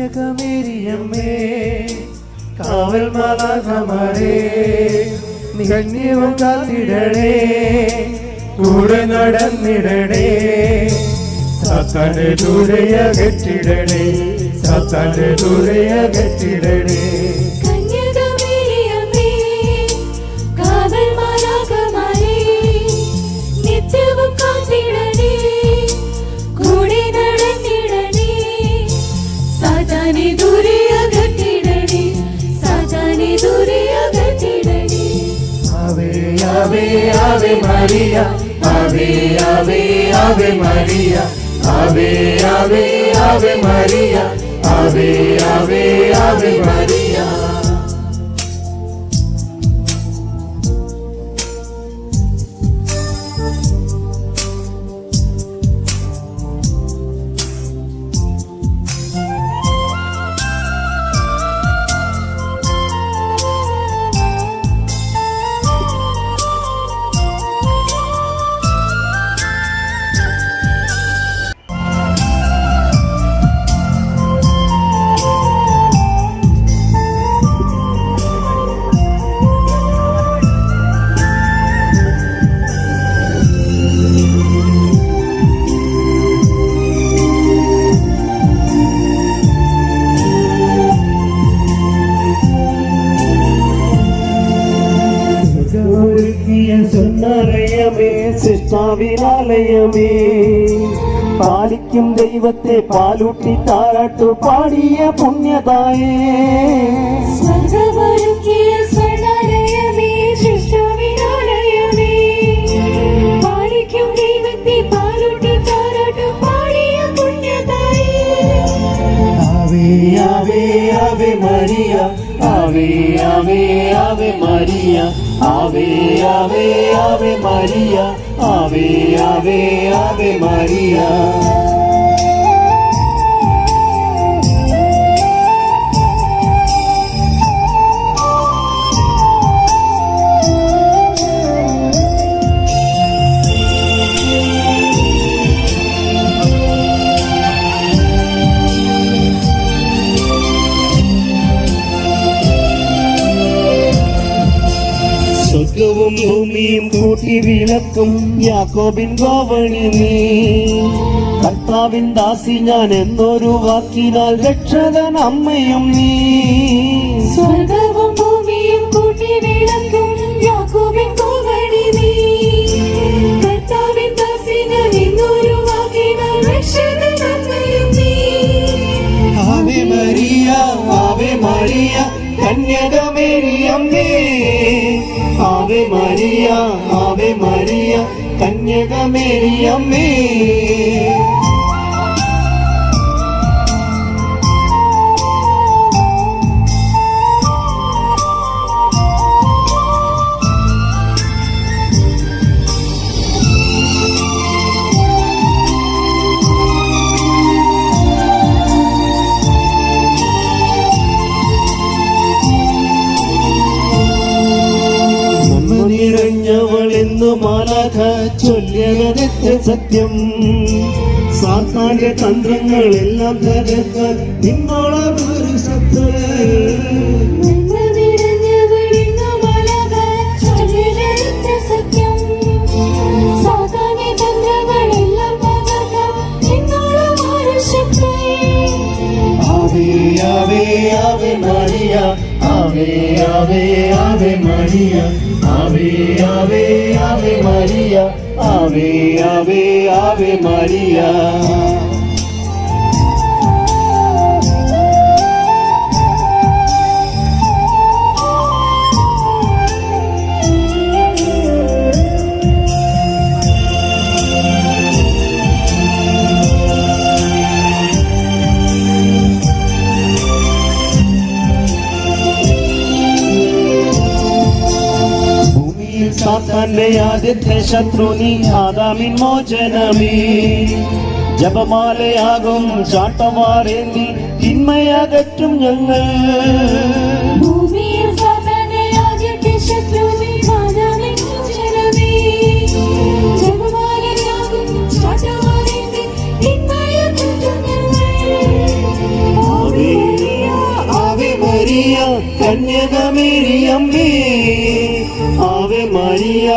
കന്യകമേരിയമ്മേ കാവൽ മാലാഖമാരേ നിന്നീവം കാത്തിടണേ കൂടെ നടന്നിടണേ സാത്താന്റെ ദൂരയകറ്റിടണേ സാത്താന്റെ ദൂരയകറ്റിടണേ Ave, Ave Maria, Ave, Ave, Ave Maria, Ave, Ave, Ave Maria, Ave, Ave, Ave Maria. സിഷ്ടാവിനാലയമേ പാലിക്കും ദൈവത്തെ പാലൂട്ടി താരാട്ടു പാടിയ പുണ്യതായേ പാലിക്കും ദൈവത്തെ പാലൂട്ടി താരാട്ടു പാടിയ പുണ്യതായേ ആവേ ആവേ ആവേ മരിയ ആവേ ആവേ Ave Maria Ave, Ave, Ave Maria, Ave, Ave, Ave Maria. സ്വർഗവും ഭൂമിയും കൂട്ടി വിളക്കും യാക്കോബിൻ ഗോവണി നീ കർത്താവിൻ ദാസി ഞാൻ എന്നൊരു വാക്കിനാൽ രക്ഷകൻ അമ്മയും നീ സ്വർഗവും ഭൂമിയും കൂട്ടി വിളക്കും യാക്കോബിൻ ഗോവണി നീ കർത്താവിൻ ദാസി ഞാൻ എന്നൊരു വാക്കിനാൽ രക്ഷകൻ അമ്മയും നീ ആവേ മരിയ ആവേ മരിയ കന്യകമേരിയമ്മേ Ave Maria, Ave Maria, കന്യകമേരിയമ്മേ നിറഞ്ഞവളെന്നു മാലാഖ ചൊല്ലിയതെത്ര സത്യം സാത്താന്റെ തന്ത്രങ്ങളെല്ലാം തകർക്കാൻ നിന്നോളൊരു ശക്തി Ave, Ave, Ave Maria, Ave, Ave, Ave Maria, Ave, Ave, Ave Maria, Ave, Ave, Ave Maria. സാത്താന്റെ ആദ്യത്തെ ശത്രു നീ ആദാമിൻ മോചനമേ ജപമാലയാകും ചാട്ടവാറേന്തി തിന്മയകറ്റും ഞങ്ങൾ കന്യകമേരി അമ്മേ ആവേ മരിയ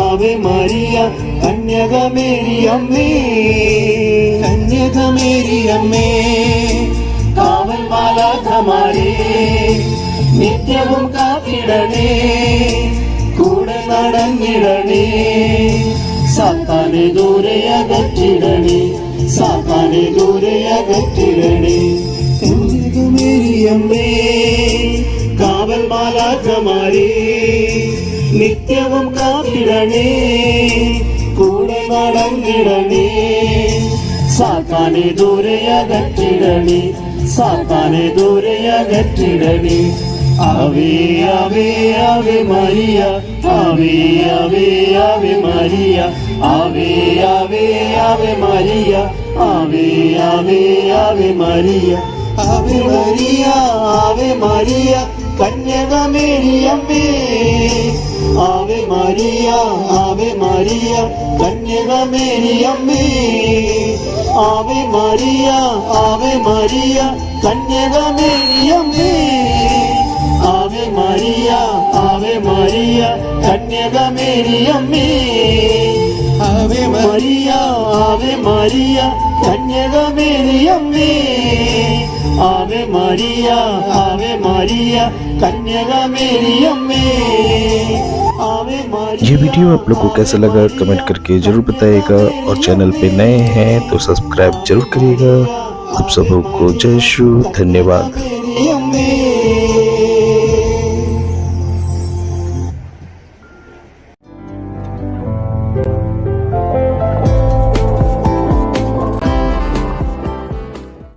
ആവേ മരിയ കന്യകമേരി അമ്മേ കന്യകമേരി അമ്മേ കാവൽ മാലാഖമാരേ നിത്യവും കാത്തിടണേ കൂടെ നടന്നിടണേ സാത്താനെ ദൂരെ അകറ്റിടണേ സാത്താനെ ദൂരെ അകറ്റിടണേ കന്യകമേരി അമ്മേ കാവൽ മാലാഖമാരേ നിത്യവും കാത്തിടണേ കൂടെ നടന്നിടണേ സാത്താനെ ദൂരെ അകറ്റിടണേ സാത്താനെ ദൂരെ അകറ്റിടണേ ആവേ ആവേ ആവേ മരിയ ആവേ ആവേ ആവേ മരിയ ആവേ ആവേ ആവേ മരിയ ആവേ ആവേ ആവേ മരിയ ആവേ മരിയ ആവേ മരിയ കന്യകമേരി അമ്മേ ആവേ മരിയ ആവേ മരിയ കന്യകമേരി അമ്മേ ആവേ മരിയ ആവേ മരിയ കന്യകമേരി അമ്മേ ആവേ മരിയ ആവേ മരിയ കന്യകമേരി അമ്മേ ആവേ മരിയ ആവേ മരിയ കന്യകമേരി അമ്മേ ആവേ മരിയ ആവേ മരിയ कन्यकमേരി അമ്മേ आवे मरिया। ये वीडियो आप लोग को कैसा लगा कमेंट करके जरूर बताइएगा और चैनल पे नए हैं तो सब्सक्राइब जरूर करिएगा। आप सबको जय श्री धन्यवाद।